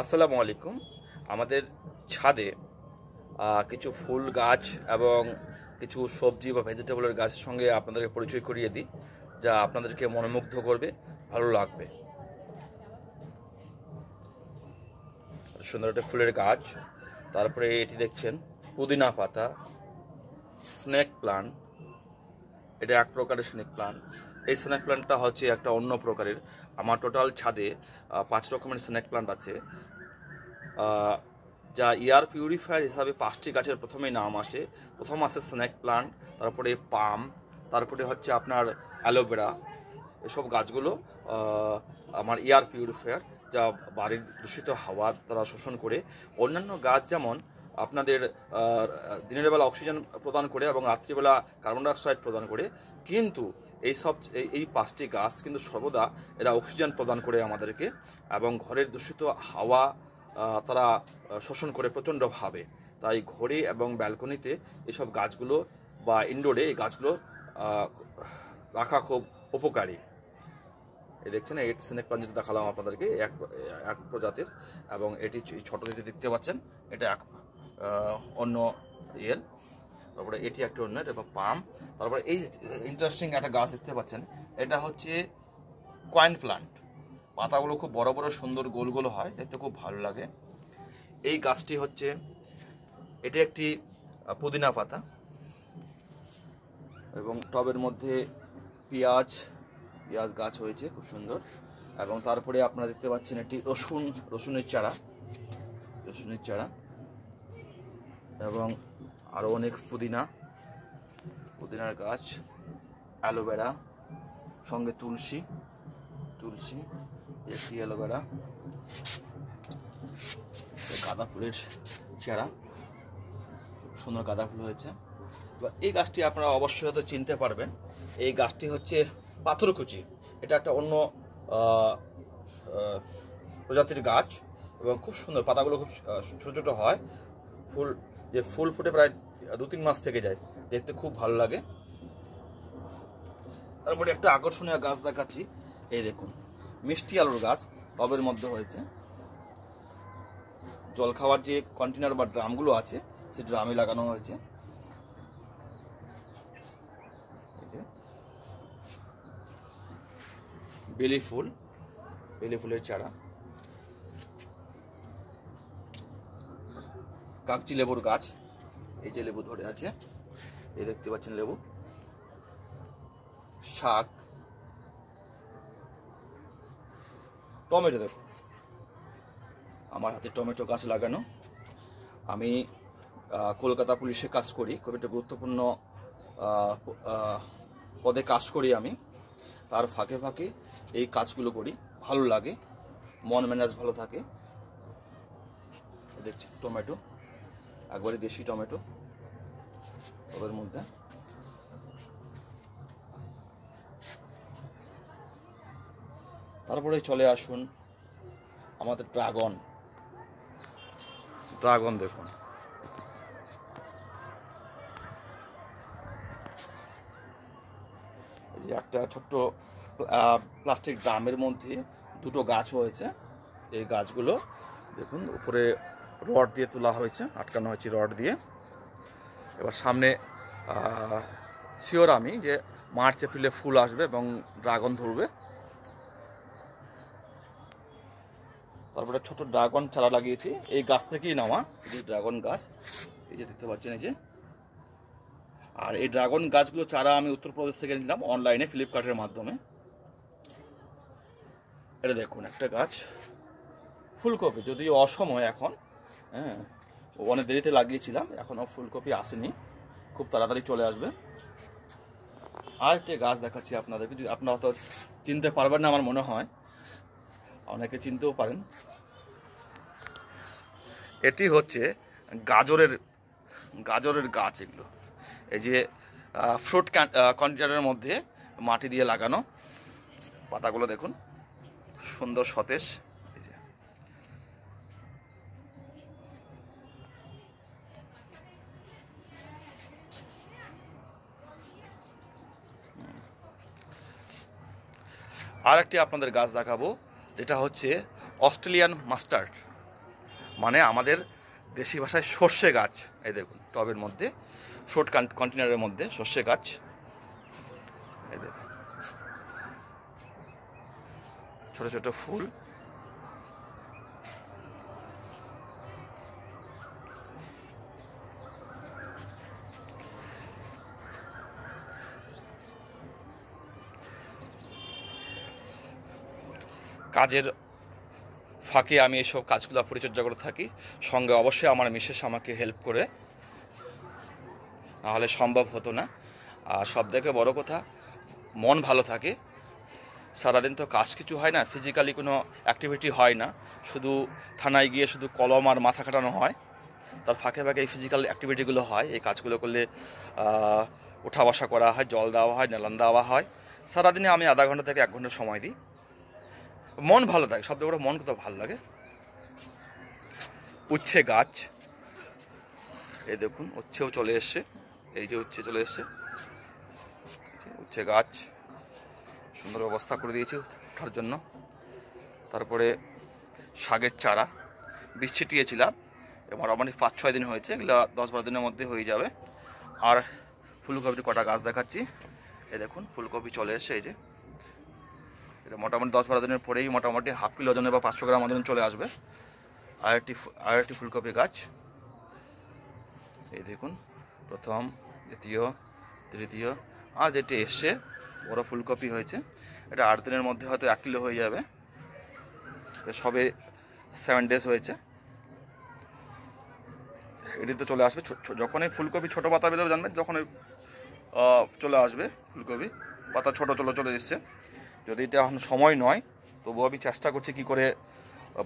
আসসালামু আলাইকুম। আমাদের ছাদে কিছু ফুল গাছ এবং কিছু সবজি বা ভেজিটেবলের গাছের সঙ্গে আপনাদেরকে পরিচয় করিয়ে দিই, যা আপনাদেরকে মনোমুগ্ধ করবে, ভালো লাগবে। সুন্দর একটা ফুলের গাছ। তারপরে এটি দেখছেন পুদিনা পাতা, স্নেক প্লান্ট। এটা এক প্রকারের স্নেক প্লান্ট। এই স্নেক প্লান্টটা হচ্ছে একটা অন্য প্রকারের। আমার টোটাল ছাদে 5 রকমের স্নেক প্লান্ট আছে, যা এয়ার পিউরিফায়ার হিসাবে 5টি গাছের প্রথমেই নাম আসে। প্রথম আসে স্নেক প্লান্ট, তারপরে পাম, তারপরে হচ্ছে আপনার অ্যালোভেরা। এসব গাছগুলো আমার এয়ার পিউরিফায়ার, যা বাড়ির দূষিত হাওয়া তারা শোষণ করে। অন্যান্য গাছ যেমন আপনাদের দিনের বেলা অক্সিজেন প্রদান করে এবং রাত্রিবেলা কার্বন ডাইঅক্সাইড প্রদান করে, কিন্তু এই 5টি গাছ কিন্তু সর্বদা এরা অক্সিজেন প্রদান করে আমাদেরকে, এবং ঘরের দূষিত হাওয়া তারা শোষণ করে প্রচণ্ডভাবে। তাই ঘরে এবং ব্যালকনিতে এসব গাছগুলো বা ইনডোরে এই গাছগুলো রাখা খুব উপকারী। এই দেখছেন, এই স্নেক প্লান্ট যেটা দেখালাম আপনাদেরকে, এক প্রজাতির, এবং এটি ছোটো যেটি দেখতে পাচ্ছেন এটা অন্য ইয়ের। তারপরে এটি একটা অন্য, এটা পাম। তারপরে এই ইন্টারেস্টিং একটা গাছ দেখতে পাচ্ছেন, এটা হচ্ছে কয়েন প্লান্ট। পাতাগুলো খুব বড় বড় সুন্দর গোল গোল হয়, দেখতে খুব ভালো লাগে। এই গাছটি হচ্ছে, এটি একটি পুদিনা পাতা, এবং টবের মধ্যে পেঁয়াজ গাছ হয়েছে খুব সুন্দর। এবং তারপরে আপনারা দেখতে পাচ্ছেন একটি রসুনের চারা, এবং আরও অনেক পুদিনার গাছ, অ্যালোভেরা, সঙ্গে তুলসী, একটি অ্যালোভেরা, গাঁদা ফুলের চারা, সুন্দর গাঁদা ফুল হয়েছে। এই গাছটি আপনারা অবশ্যই হয়তো চিনতে পারবেন। এই গাছটি হচ্ছে পাথরকুচি। এটা একটা অন্য প্রজাতির গাছ, এবং খুব সুন্দর। পাতাগুলো খুব ছোটো ছোটো হয়, ফুল ফুটে প্রায় 2-3 মাস থেকে যায়, দেখতে খুব ভালো লাগে। তারপরে একটা আকর্ষণীয় গাছ দেখাচ্ছি, এই দেখুন, মিষ্টি আলুর গাছ টবের মধ্যে হয়েছে। জল খাওয়ার যে কন্টেনার বা ড্রামগুলো আছে, সেই ড্রামে লাগানো হয়েছে। বেলি ফুলের চারা, কাগজি লেবুর গাছ, এই যে লেবু ধরে আছে, এই দেখতে পাচ্ছেন লেবু, শাক, টমেটো। দেখুন, আমার হাতে টমেটো গাছ লাগানো। আমি কলকাতা পুলিশে কাজ করি, খুব একটা গুরুত্বপূর্ণ পদে কাজ করি আমি। তার ফাঁকে ফাঁকে এই কাজগুলো করি, ভালো লাগে, মন মেজাজ ভালো থাকে। দেখছেন টমেটো, একবারে দেশি টমেটো ওদের মধ্যে। তারপরে চলে আসুন আমাদের ড্রাগন। দেখুন, এই যে একটা ছোট্ট প্লাস্টিক ড্রামের মধ্যে 2টো গাছ হয়েছে। এই গাছগুলো দেখুন, উপরে রড দিয়ে তোলা হয়েছে, আটকানো হয়েছে রড দিয়ে। এবার সামনে শিওর আমি যে মার্চ এপ্রিলে ফুল আসবে এবং ড্রাগন ধরবে। তারপরে ছোট ড্রাগন চারা লাগিয়েছি, এই গাছ থেকেই নেওয়া, এই যে ড্রাগন গাছ, এই যে দেখতে পাচ্ছেন এই যে। আর এই ড্রাগন গাছগুলো চারা আমি উত্তরপ্রদেশ থেকে নিলাম অনলাইনে, ফ্লিপকার্টের মাধ্যমে। এটা দেখুন একটা গাছ ফুলকপি, যদিও অসময় এখন, হ্যাঁ, অনেক দেরিতে লাগিয়েছিলাম, এখনও ফুলকপি আসেনি, খুব তাড়াতাড়ি চলে আসবে। আর একটা গাছ দেখাচ্ছি আপনাদেরকে, যদি আপনারা তো চিনতে পারবেন না আমার মনে হয়, অনেকে চিনতেও পারেন। এটি হচ্ছে গাজরের গাছ। এগুলো এই যে ফ্রুট কন্টেনারের মধ্যে মাটি দিয়ে লাগানো, পাতাগুলো দেখুন সুন্দর সতেজ। এই যে আর একটি আপনাদের গাছ দেখাবো, যেটা হচ্ছে অস্ট্রেলিয়ান মাস্টার্ড। মানে আমাদের দেশি ভাষায় সর্ষে গাছ। এই দেখুন টবের মধ্যে, শর্ট কন্টেনারের মধ্যে সর্ষে গাছ। এই দেখুন ছোট ছোট ফুল। কাজের ফাঁকে আমি এইসব কাজগুলো পরিচর্যা করে থাকি, সঙ্গে অবশ্যই আমার মিসেস আমাকে হেল্প করে, নাহলে সম্ভব হতো না। আর সবথেকে বড় কথা, মন ভালো থাকে। সারাদিন তো কাজ কিছু হয় না, ফিজিক্যালি কোনো অ্যাক্টিভিটি হয় না, শুধু থানায় গিয়ে শুধু কলম আর মাথা খাটানো হয়। তার ফাঁকে ফাঁকে এই ফিজিক্যাল অ্যাক্টিভিটিগুলো হয়। এই কাজগুলো করলে ওঠা বসা করা হয়, জল দেওয়া হয়, নেলান দেওয়া হয়। সারাদিনে আমি আধা ঘন্টা থেকে 1 ঘন্টা সময় দিই। মন ভালো থাকে, সবথেকে বড় মন কোথাও ভালো লাগে। উচ্ছে গাছ, এই দেখুন উচ্ছেও চলে এসছে। এই যে উচ্ছে চলে এসছে, উচ্ছে গাছ সুন্দর ব্যবস্থা করে দিয়েছি ওঠার জন্য। তারপরে শাকের চারা বীজ ছিটিয়েছিলাম, মোটামুটি 5-6 দিন হয়েছে, এগুলো 10-12 দিনের মধ্যে হয়ে যাবে। আর ফুলকপির কটা গাছ দেখাচ্ছি। এই দেখুন ফুলকপি চলে এসছে। এই যে এটা মোটামুটি 10-12 দিনের পরেই মোটামুটি 1/2 কিলো ওজনে বা 500 গ্রাম ওজনে চলে আসবে। আরেকটি ফুলকপি গাছ। এই দেখুন প্রথম, দ্বিতীয়, তৃতীয়, আর যেটি এসছে বড় ফুলকপি হয়েছে, এটা 8 দিনের মধ্যে হয়তো 1 কিলো হয়ে যাবে। সবে 7 ডেজ হয়েছে। এটি তো চলে আসবে যখনই ফুলকপি ছোটো পাতা বেরোবে, জানবেন যখনই চলে আসবে ফুলকপি পাতা ছোটো চলে এসছে। যদি এটা এখন সময় নয়, তবুও আমি চেষ্টা করছি কী করে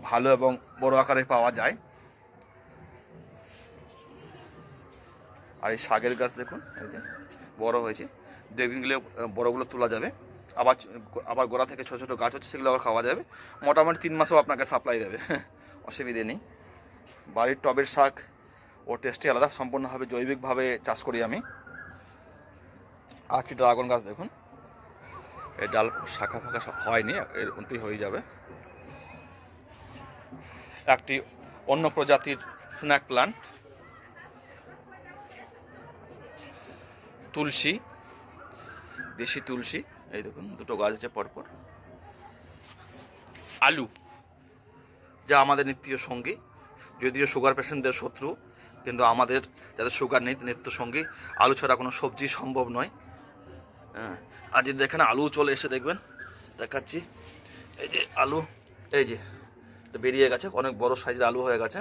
ভালো এবং বড় আকারে পাওয়া যায়। আর এই শাকের গাছ দেখুন, এই যে বড় হয়েছে, 2 দিন গেলে বড়গুলো তোলা যাবে। আবার গোড়া থেকে ছোটো ছোটো গাছ হচ্ছে, সেগুলো আবার খাওয়া যাবে। মোটামুটি 3 মাসেও আপনাকে সাপ্লাই দেবে, অসুবিধে নেই। বাড়ির টবের শাক ও টেস্টই আলাদা, সম্পূর্ণভাবে জৈবিকভাবে চাষ করি আমি। আর একটি ড্রাগন গাছ দেখুন, এই ডাল শাখা ফাঁকা হয়নি, এর মধ্যেই হয়ে যাবে। একটি অন্য প্রজাতির স্ন্যাক প্লান্ট, তুলসী, দেশি তুলসী। এই দেখুন 2টো গাছ আছে পরপর। আলু, যা আমাদের নিত্য সঙ্গী, যদিও সুগার পেশেন্টদের শত্রু, কিন্তু আমাদের যাদের সুগার নেই নিত্য সঙ্গী। আলু ছাড়া কোনো সবজি সম্ভব নয়। হ্যাঁ, আর যদি দেখেন আলু চলে এসে দেখবেন, দেখাচ্ছি। এই যে আলু, এই যে বেরিয়ে গেছে, অনেক বড় সাইজের আলু হয়ে গেছে।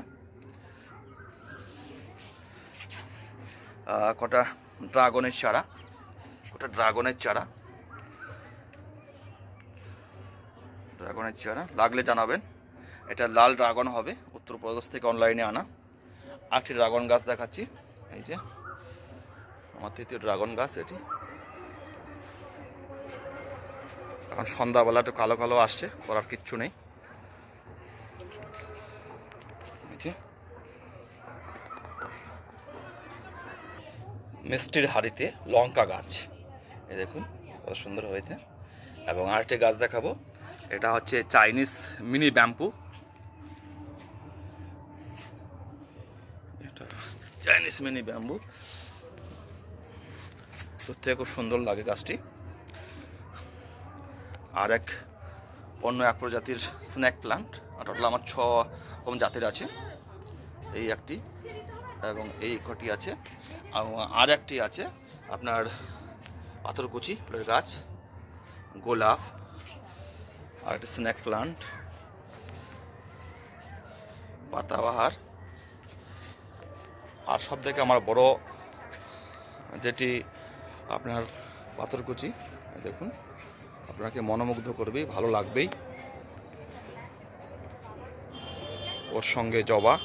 কটা ড্রাগনের চারা, লাগলে জানাবেন। এটা লাল ড্রাগন হবে, উত্তরপ্রদেশ থেকে অনলাইনে আনা। আরেকটি ড্রাগন গাছ দেখাচ্ছি। এই যে আমার 3য় ড্রাগন গাছ। এটি এখন সন্ধ্যাবেলা একটু কালো কালো আসছে, করার কিচ্ছু নেই। মিষ্টির হাঁড়িতে লঙ্কা গাছ, এই দেখুন কত সুন্দর হয়েছে। এবং আরেকটি গাছ দেখাবো, এটা হচ্ছে চাইনিজ মিনি ব্যাম্বু। দেখতে খুব সুন্দর লাগে গাছটি। আর অন্য এক প্রজাতির স্ন্যাক প্লান্ট। টোটাল আমার 6 রকম জাতের আছে। এই একটি এবং এই কটি আছে। আর একটি আছে আপনার পাথরকুচি ফুলের গাছ, গোলাপ, আর একটা স্ন্যাক প্লান্ট, পাতাবাহার। আর সব থেকে আমার বড় যেটি আপনার পাথরকুচি, দেখুন আপনাকে মনোমুগ্ধ করবেই, ভালো লাগবেই। ওর সঙ্গে জবা।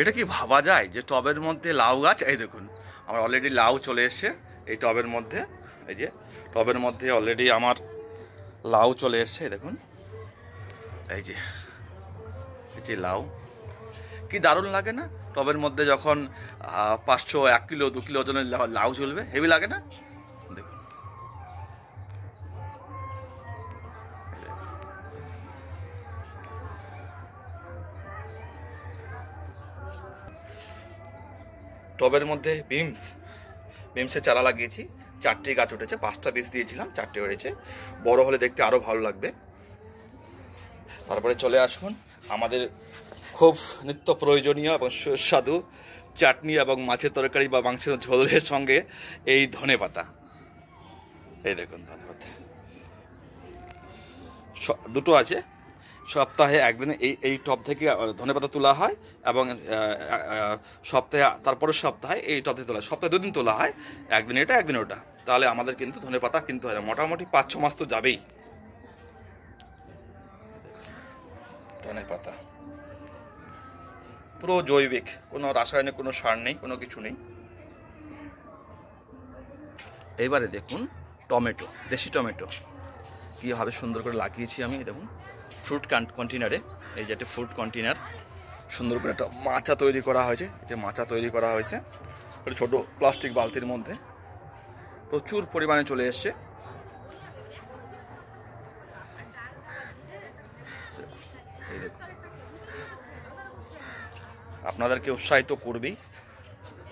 এটা কি ভাবা যায় যে টবের মধ্যে লাউ গাছ? এই দেখুন আমার অলরেডি লাউ চলে এসছে এই টবের মধ্যে। এই যে টবের মধ্যে অলরেডি আমার লাউ চলে এসছে, দেখুন এই যে লাউ, কি দারুণ লাগে না? টবের মধ্যে যখন 500, 1 কিলো, 2 কিলো ওজনের লাউ ঝুলবে, হেভি লাগে না? দেখুন টবের মধ্যে বিমসের চারা লাগিয়েছি, 4টে গাছ উঠেছে, 5টা বীজ দিয়েছিলাম, 4টে হয়েছে। বড় হলে দেখতে আরও ভালো লাগবে। তারপরে চলে আসুন আমাদের খুব নিত্য প্রয়োজনীয় এবং সুস্বাদু চাটনি এবং মাছের তরকারি বা মাংসের ঝোলের সঙ্গে এই ধনেপাতা। এই দেখুন ধনেপাতা দুটো আছে। সপ্তাহে একদিন এই টব থেকে ধনেপাতা তোলা হয় এবং সপ্তাহে তারপরের সপ্তাহে এই টব থেকে তোলা হয়। সপ্তাহে 2 দিন তোলা হয়, একদিন এটা একদিন ওটা। তাহলে আমাদের কিন্তু ধনেপাতা কিনতে হয় না, মোটামুটি 5-6 মাস তো যাবেই। ধনেপাতা পুরো জৈবিক, কোনো রাসায়নিক কোনো সার নেই, কোনো কিছু নেই। এইবারে দেখুন টমেটো, দেশি টমেটো কীভাবে সুন্দর করে লাগিয়েছি আমি। দেখুন ফ্রুট কন্টেনারে, এই যে একটা ফ্রুট কন্টেনার, সুন্দর করে একটা মাচা তৈরি করা হয়েছে। যে মাচা তৈরি করা হয়েছে একটা ছোটো প্লাস্টিক বালতির মধ্যে প্রচুর পরিমাণে চলে এসছে। এই দেখুন, আপনাদেরকে উৎসাহিত করবেই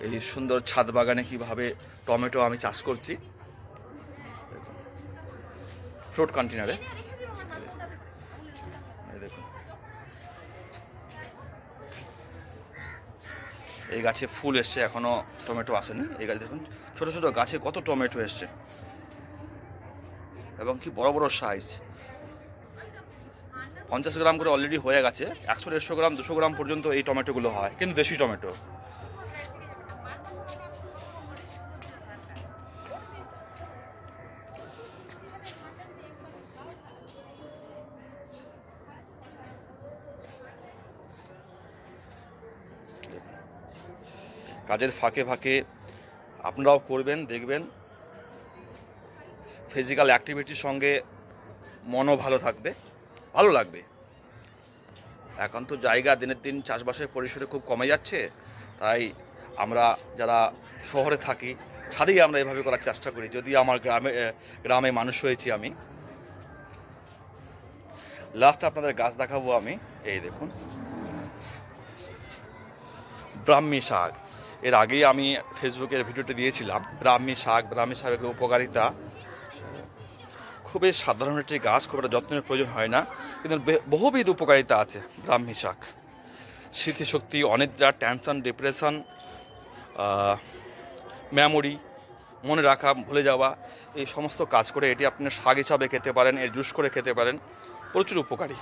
এই সুন্দর ছাদ বাগানে কীভাবে টমেটো আমি চাষ করছি। দেখুন ফ্রুট কন্টেনারে, দেখুন এই গাছে ফুল এসছে, এখনও টমেটো আসেনি। এই গাছে দেখুন ছোটো ছোটো গাছে কত টমেটো এসছে এবং কি বড় বড় সাইজ। 50 গ্রাম করে অলরেডি হয়ে গেছে, 100-150 গ্রাম 200 গ্রাম পর্যন্ত এই টমেটোগুলো হয়, কিন্তু দেশি টমেটো। কাজের ফাঁকে ফাঁকে আপনারাও করবেন, দেখবেন ফিজিক্যাল অ্যাক্টিভিটির সঙ্গে মনও ভালো থাকবে, ভালো লাগবে। এখন তো জায়গা দিনের দিন চাষবাসের পরিসরে খুব কমে যাচ্ছে, তাই আমরা যারা শহরে থাকি ছাদেই আমরা এভাবে করার চেষ্টা করি। যদি আমার গ্রামে মানুষ হয়েছি আমি। লাস্ট আপনাদের গাছ দেখাবো আমি। এই দেখুন ব্রাহ্মী শাক, এর আগেই আমি ফেসবুকের ভিডিওতে দিয়েছিলাম। ব্রাহ্মী শাকের উপকারিতা খুবই সাধারণ একটি গাছ, খুব একটা যত্নের প্রয়োজন হয় না, কিন্তু বহুবিধ উপকারিতা আছে ব্রাহ্মী শাক। স্মৃতিশক্তি, অনিদ্রা, টেনশন, ডিপ্রেশন, মেমোরি, মনে রাখা, ভুলে যাওয়া, এই সমস্ত কাজ করে এটি আপনি শাক হিসাবে খেতে পারেন, এর জুস করে খেতে পারেন, প্রচুর উপকারী।